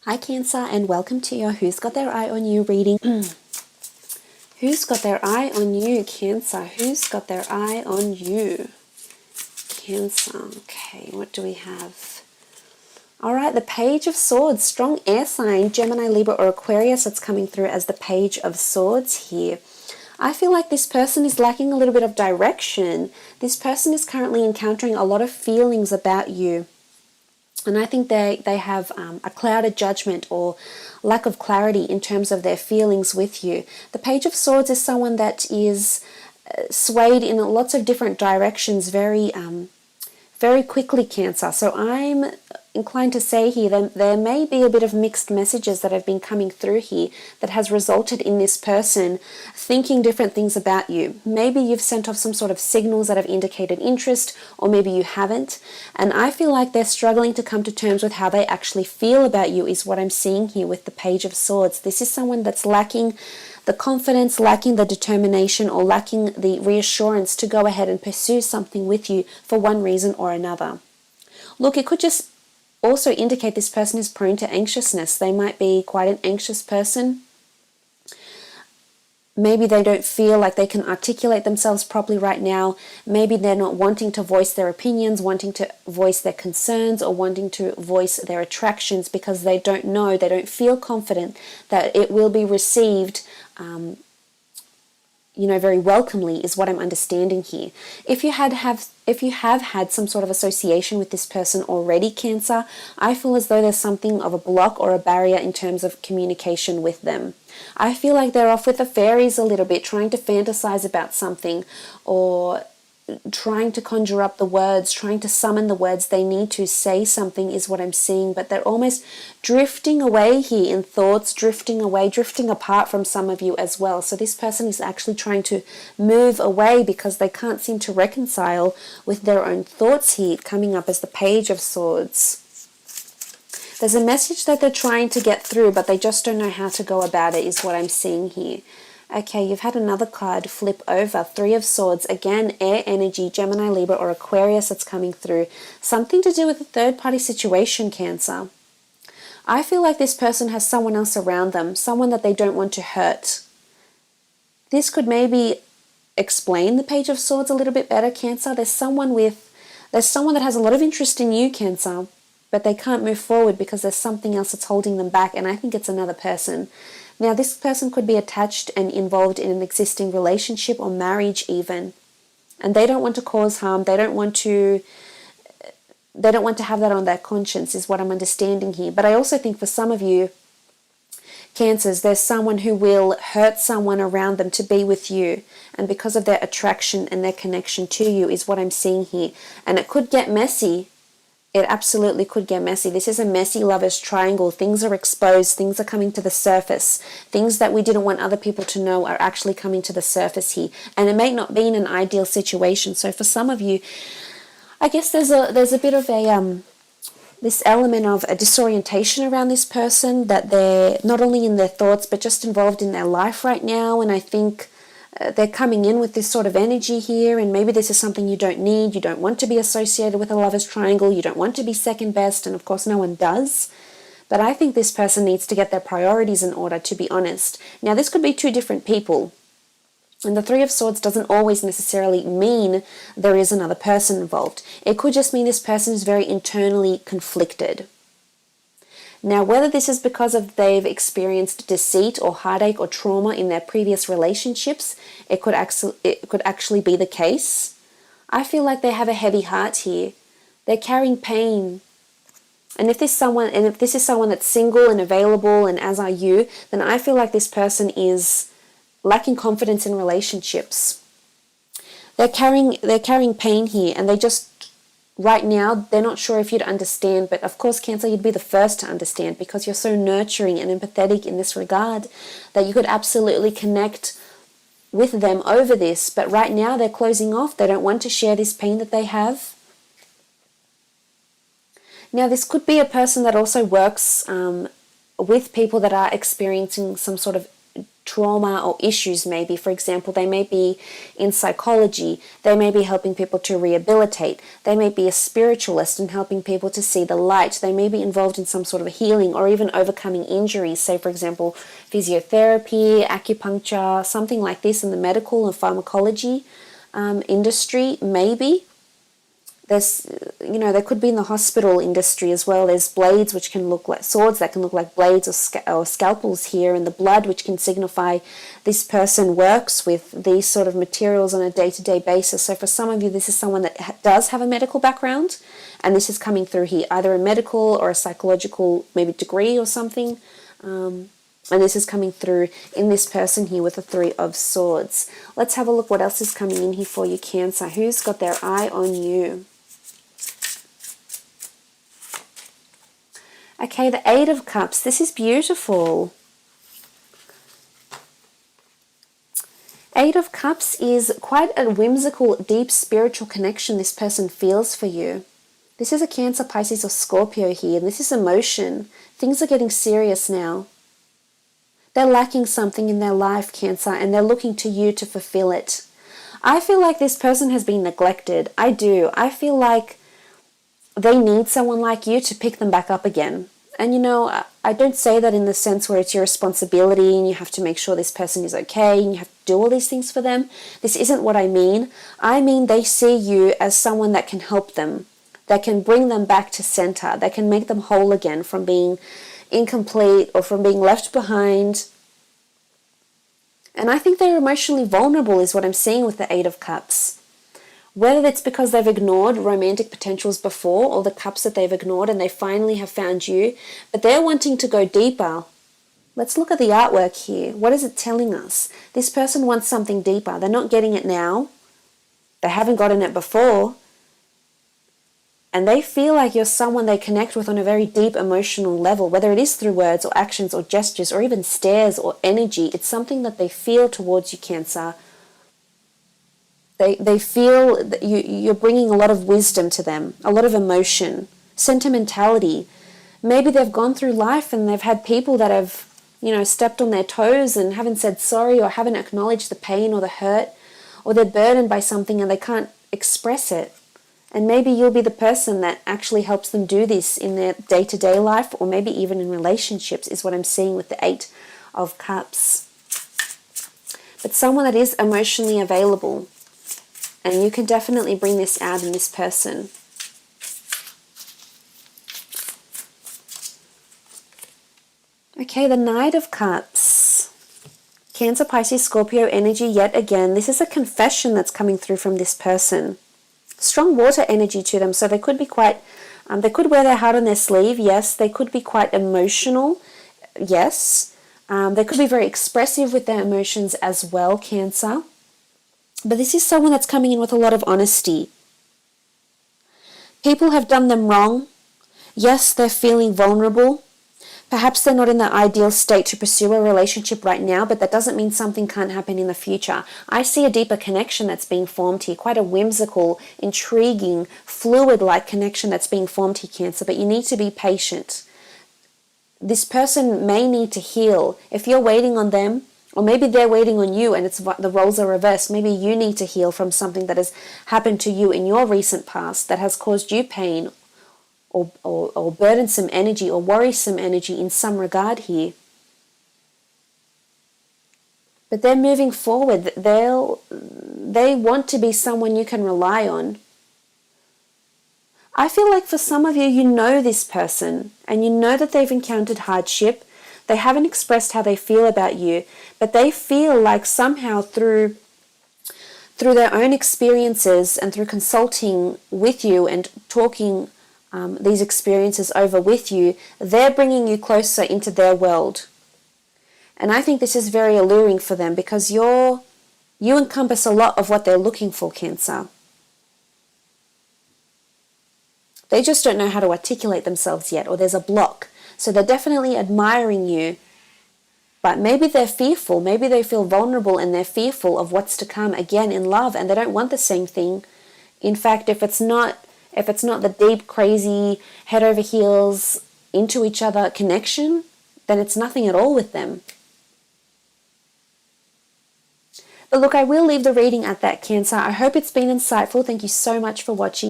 Hi Cancer, and welcome to your Who's Got Their Eye on You reading. Who's got their eye on you, Cancer? Who's got their eye on you? Cancer. Okay, what do we have? Alright, the Page of Swords. Strong air sign, Gemini, Libra, or Aquarius. It's coming through as the Page of Swords here. I feel like this person is lacking a little bit of direction. This person is currently encountering a lot of feelings about you. And I think they have a clouded judgment or lack of clarity in terms of their feelings with you. The Page of Swords is someone that is swayed in lots of different directions very quickly, Cancer. So I'm inclined to say here that there may be a bit of mixed messages that have been coming through here that has resulted in this person thinking different things about you. Maybe you've sent off some sort of signals that have indicated interest, or maybe you haven't. And I feel like they're struggling to come to terms with how they actually feel about you is what I'm seeing here with the Page of Swords. This is someone that's lacking the confidence, lacking the determination, or lacking the reassurance to go ahead and pursue something with you for one reason or another. Look, it could just also indicate this person is prone to anxiousness. They might be quite an anxious person. Maybe they don't feel like they can articulate themselves properly right now. Maybe they're not wanting to voice their opinions, wanting to voice their concerns, or wanting to voice their attractions because they don't know, they don't feel confident that it will be received very welcomely is what I'm understanding here. If you have had some sort of association with this person already, Cancer, I feel as though there's something of a block or a barrier in terms of communication with them. I feel like they're off with the fairies a little bit, trying to fantasize about something, or trying to conjure up the words, trying to summon the words they need to say something is what I'm seeing, but they're almost drifting away here in thoughts, drifting away, drifting apart from some of you as well. So this person is actually trying to move away because they can't seem to reconcile with their own thoughts here, coming up as the Page of Swords. There's a message that they're trying to get through, but they just don't know how to go about it is what I'm seeing here. Okay, you've had another card flip over. Three of Swords. Again, air energy, Gemini, Libra, or Aquarius that's coming through. Something to do with a third-party situation, Cancer. I feel like this person has someone else around them, someone that they don't want to hurt. This could maybe explain the Page of Swords a little bit better, Cancer. There's someone that has a lot of interest in you, Cancer, but they can't move forward because there's something else that's holding them back, and I think it's another person. Now, this person could be attached and involved in an existing relationship or marriage even, and they don't want to cause harm. They don't want to have that on their conscience is what I'm understanding here. But I also think for some of you, Cancers, there's someone who will hurt someone around them to be with you, and because of their attraction and their connection to you is what I'm seeing here. And it could get messy. It absolutely could get messy. This is a messy lover's triangle. Things are exposed. Things are coming to the surface. Things that we didn't want other people to know are actually coming to the surface here. And it may not be in an ideal situation. So for some of you, I guess there's a bit of this element of a disorientation around this person, that they're not only in their thoughts but just involved in their life right now. And I think they're coming in with this sort of energy here, and maybe this is something you don't need. You don't want to be associated with a lover's triangle. You don't want to be second best, and of course no one does. But I think this person needs to get their priorities in order, to be honest. Now, this could be two different people, and the Three of Swords doesn't always necessarily mean there is another person involved. It could just mean this person is very internally conflicted. Now, whether this is because they've experienced deceit or heartache or trauma in their previous relationships, it could actually be the case. I feel like they have a heavy heart here. They're carrying pain. And if this is someone that's single and available, and as are you, then I feel like this person is lacking confidence in relationships. They're carrying pain here, and they just, right now, they're not sure if you'd understand, but of course, Cancer, you'd be the first to understand because you're so nurturing and empathetic in this regard that you could absolutely connect with them over this. But right now, they're closing off. They don't want to share this pain that they have. Now, this could be a person that also works with people that are experiencing some sort of trauma or issues maybe. For example, they may be in psychology, they may be helping people to rehabilitate, they may be a spiritualist and helping people to see the light, they may be involved in some sort of healing or even overcoming injuries, say for example physiotherapy, acupuncture, something like this in the medical and pharmacology industry maybe. There's, they could be in the hospital industry as well. There's blades which can look like swords that can look like blades or scalpels here, and the blood which can signify this person works with these sort of materials on a day-to-day basis. So for some of you, this is someone that does have a medical background, and this is coming through here, either a medical or a psychological maybe degree or something. And this is coming through in this person here with the Three of Swords. Let's have a look what else is coming in here for you, Cancer. Who's got their eye on you? Okay, the Eight of Cups. This is beautiful. Eight of Cups is quite a whimsical, deep spiritual connection this person feels for you. This is a Cancer, Pisces, or Scorpio here, and this is emotion. Things are getting serious now. They're lacking something in their life, Cancer, and they're looking to you to fulfill it. I feel like this person has been neglected. I do. I feel like they need someone like you to pick them back up again. And I don't say that in the sense where it's your responsibility and you have to make sure this person is okay and you have to do all these things for them. This isn't what I mean. I mean they see you as someone that can help them, that can bring them back to center, that can make them whole again from being incomplete or from being left behind. And I think they're emotionally vulnerable is what I'm seeing with the Eight of Cups. Whether that's because they've ignored romantic potentials before or the cups that they've ignored and they finally have found you, but they're wanting to go deeper. Let's look at the artwork here. What is it telling us? This person wants something deeper. They're not getting it now. They haven't gotten it before. And they feel like you're someone they connect with on a very deep emotional level, whether it is through words or actions or gestures or even stares or energy. It's something that they feel towards you, Cancer. They feel that you're bringing a lot of wisdom to them, a lot of emotion, sentimentality. Maybe they've gone through life and they've had people that have, stepped on their toes and haven't said sorry or haven't acknowledged the pain or the hurt, or they're burdened by something and they can't express it. And maybe you'll be the person that actually helps them do this in their day-to-day life or maybe even in relationships is what I'm seeing with the Eight of Cups. But someone that is emotionally available. And you can definitely bring this out in this person. Okay, the Knight of Cups. Cancer, Pisces, Scorpio energy yet again. This is a confession that's coming through from this person. Strong water energy to them, so they could be quite, they could wear their heart on their sleeve, yes. They could be quite emotional, yes. They could be very expressive with their emotions as well, Cancer. But this is someone that's coming in with a lot of honesty. People have done them wrong. Yes, they're feeling vulnerable. Perhaps they're not in the ideal state to pursue a relationship right now, but that doesn't mean something can't happen in the future. I see a deeper connection that's being formed here, quite a whimsical, intriguing, fluid-like connection that's being formed here, Cancer, but you need to be patient. This person may need to heal. If you're waiting on them, or maybe they're waiting on you and the roles are reversed. Maybe you need to heal from something that has happened to you in your recent past that has caused you pain or burdensome energy or worrisome energy in some regard here. But they're moving forward. They want to be someone you can rely on. I feel like for some of you, you know this person and you know that they've encountered hardship. They haven't expressed how they feel about you, but they feel like somehow through their own experiences and through consulting with you and talking these experiences over with you, they're bringing you closer into their world. And I think this is very alluring for them because you encompass a lot of what they're looking for, Cancer. They just don't know how to articulate themselves yet, or there's a block. So they're definitely admiring you, but maybe they're fearful. Maybe they feel vulnerable and they're fearful of what's to come again in love, and they don't want the same thing. In fact, if it's not the deep, crazy, head over heels, into each other connection, then it's nothing at all with them. But look, I will leave the reading at that, Cancer. I hope it's been insightful. Thank you so much for watching.